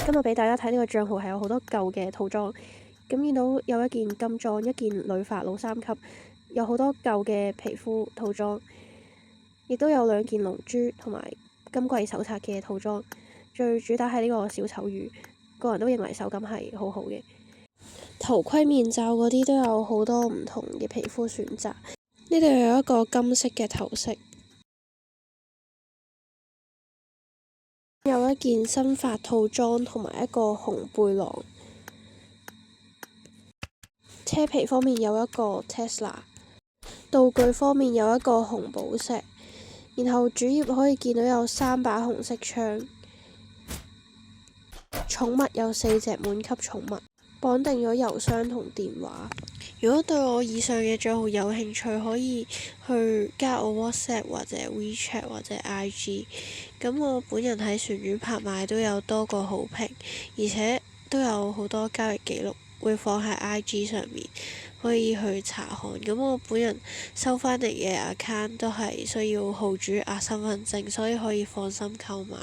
今日俾大家睇呢個帳號係有好多舊嘅套裝，咁見到有一件金裝、一件女法老三級，有好多舊嘅皮膚套裝，亦都有2件龍珠同埋今季手冊嘅套裝。最主打係呢個小丑魚，個人都認為手感係好好嘅。頭盔面罩嗰啲都有好多唔同嘅皮膚選擇。呢度有一個金色嘅頭飾，有一件新髮套裝同埋一個紅背囊。車皮方面有一個 Tesla， 道具方面有一個紅寶石，然後主頁可以見到有3把紅色槍。寵物有4隻滿級寵物，綁定咗郵箱同電話。如果對我以上嘅帳號有興趣，可以去加我 WhatsApp 或者 WeChat 或者 IG。咁我本人喺旋轉拍賣都有多個好評，而且都有好多交易記錄會放喺 IG 上面，可以去查看。咁我本人收返嚟嘅 account 都係需要號主身份證，所以可以放心購買。